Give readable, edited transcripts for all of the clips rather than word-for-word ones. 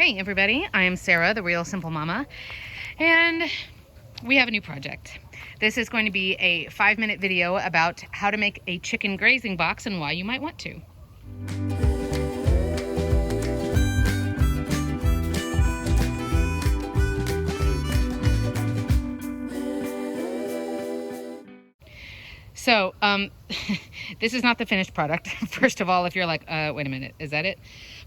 Hey everybody, I am Sarah, the Real Simple Mama, and we have a new project. This is going to be a 5-minute video about how to make a chicken grazing box and why you might want to. So, this is not the finished product. First of all, if you're like, wait a minute, is that it?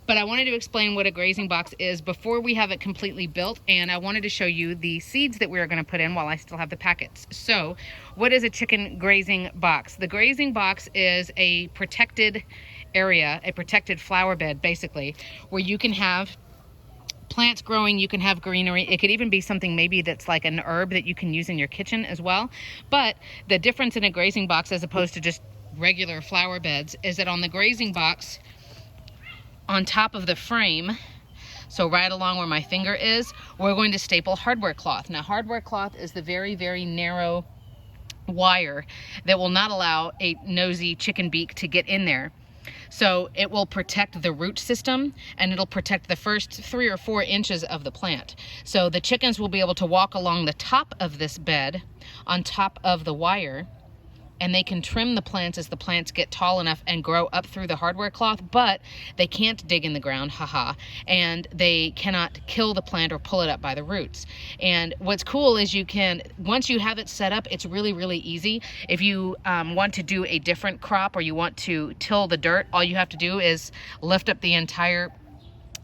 But I wanted to explain what a grazing box is before we have it completely built, and I wanted to show you the seeds that we are going to put in while I still have the packets. So, what is a chicken grazing box? The grazing box is a protected area, a protected flower bed, basically, where you can have plants growing, you can have greenery. It could even be something maybe that's like an herb that you can use in your kitchen as well. But the difference in a grazing box as opposed to just regular flower beds is that on the grazing box, on top of the frame, so right along where my finger is, we're going to staple hardware cloth. Now, hardware cloth is the very, very narrow wire that will not allow a nosy chicken beak to get in there. So it will protect the root system, and it'll protect the first 3 or 4 inches of the plant. So the chickens will be able to walk along the top of this bed on top of the wire, and they can trim the plants as the plants get tall enough and grow up through the hardware cloth, but they can't dig in the ground, haha, and they cannot kill the plant or pull it up by the roots. And what's cool is you can, once you have it set up, it's really, really easy. If you want to do a different crop or you want to till the dirt, all you have to do is lift up the entire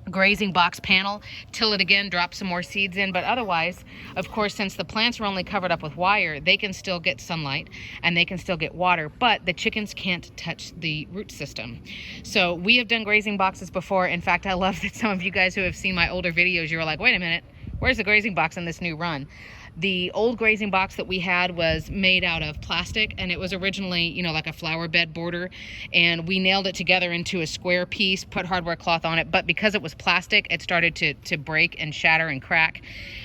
grazing box panel, till it again, drop some more seeds in. But otherwise, of course, since the plants are only covered up with wire, they can still get sunlight and they can still get water, but the chickens can't touch the root system. So we have done grazing boxes before. In fact, I love that some of you guys who have seen my older videos, you were like, wait a minute, where's the grazing box in this new run? The old grazing box that we had was made out of plastic, and it was originally, you know, like a flower bed border, and we nailed it together into a square piece, put hardware cloth on it, but because it was plastic, it started to break and shatter and crack,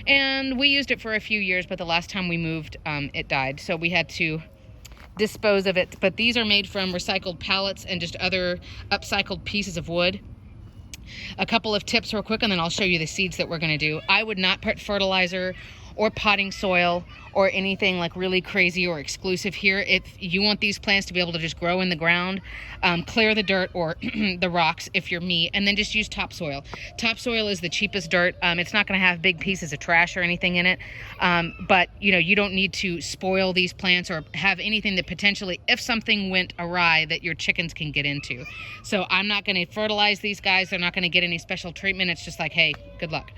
and we used it for a few years, but the last time we moved, it died, so we had to dispose of it. But these are made from recycled pallets and just other upcycled pieces of wood. A couple of tips real quick, and then I'll show you the seeds that we're going to do. I would not put fertilizer or potting soil or anything like really crazy or exclusive here. If you want these plants to be able to just grow in the ground, clear the dirt or the rocks if you're me, and then just use topsoil. Topsoil is the cheapest dirt. It's not going to have big pieces of trash or anything in it, but you know, you don't need to spoil these plants or have anything that potentially, if something went awry, that your chickens can get into. So I'm not going to fertilize these guys. They're not going to get any special treatment. It's just like, hey, good luck.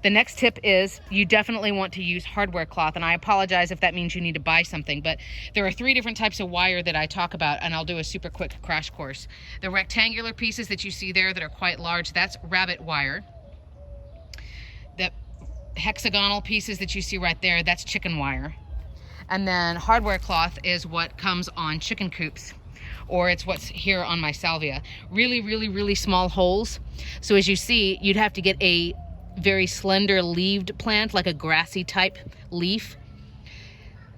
The next tip is you definitely want to use hardware cloth, and I apologize if that means you need to buy something, but there are 3 different types of wire that I talk about, and I'll do a super quick crash course. The rectangular pieces that you see there that are quite large, that's rabbit wire. The hexagonal pieces that you see right there, that's chicken wire. And then hardware cloth is what comes on chicken coops, or it's what's here on my salvia. Really, really, really small holes. So as you see, you'd have to get a very slender leaved plant, like a grassy type leaf,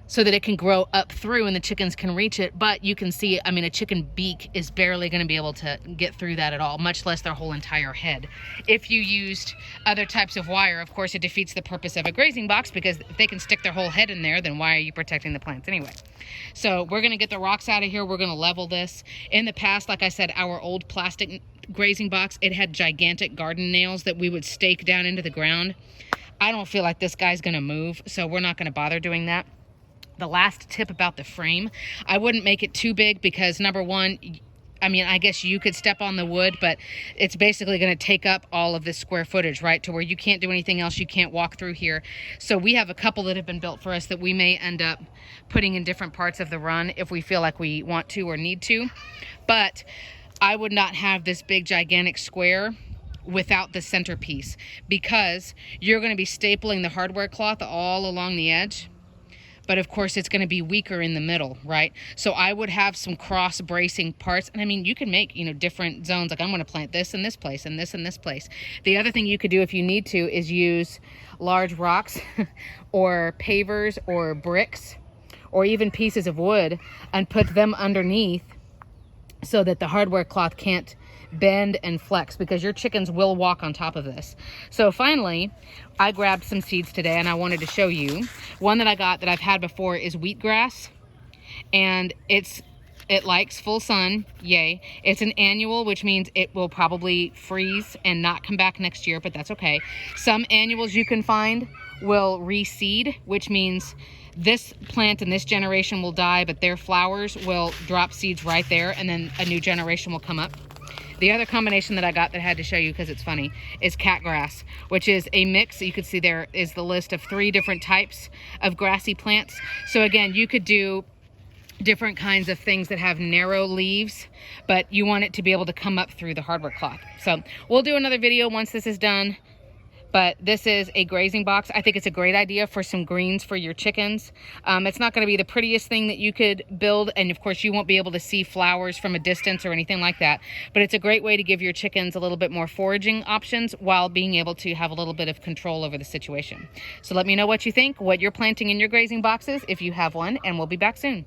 so that it can grow up through and the chickens can reach it. But you can see, I mean, a chicken beak is barely going to be able to get through that at all, much less their whole entire head. If you used other types of wire, of course, it defeats the purpose of a grazing box, because if they can stick their whole head in there, then why are you protecting the plants anyway? So we're going to get the rocks out of here. We're going to level this. In the past, like I said, our old plastic grazing box, it had gigantic garden nails that we would stake down into the ground. I don't feel like this guy's going to move, so we're not going to bother doing that. The last tip about the frame, I wouldn't make it too big, because number one, I mean, I guess you could step on the wood, but it's basically going to take up all of this square footage, right, to where you can't do anything else. You can't walk through here. So we have a couple that have been built for us that we may end up putting in different parts of the run if we feel like we want to or need to. But I would not have this big gigantic square without the centerpiece, because you're going to be stapling the hardware cloth all along the edge, but of course it's going to be weaker in the middle, right? So I would have some cross bracing parts, and I mean, you can make, you know, different zones, like I'm going to plant this in this place and this in this place. The other thing you could do if you need to is use large rocks or pavers or bricks or even pieces of wood and put them underneath, so that the hardware cloth can't bend and flex, because your chickens will walk on top of this. So finally, I grabbed some seeds today and I wanted to show you. One that I got that I've had before is wheatgrass, and it likes full sun, yay. It's an annual, which means it will probably freeze and not come back next year, but that's okay. Some annuals you can find will reseed, which means this plant in this generation will die, but their flowers will drop seeds right there, and then a new generation will come up. The other combination that I got that I had to show you because it's funny is catgrass, which is a mix. You could see there is the list of 3 different types of grassy plants. So again, you could do different kinds of things that have narrow leaves, but you want it to be able to come up through the hardwood cloth. So we'll do another video once this is done. But this is a grazing box. I think it's a great idea for some greens for your chickens. It's not going to be the prettiest thing that you could build, and of course you won't be able to see flowers from a distance or anything like that, but it's a great way to give your chickens a little bit more foraging options while being able to have a little bit of control over the situation. So let me know what you think, what you're planting in your grazing boxes if you have one, and we'll be back soon.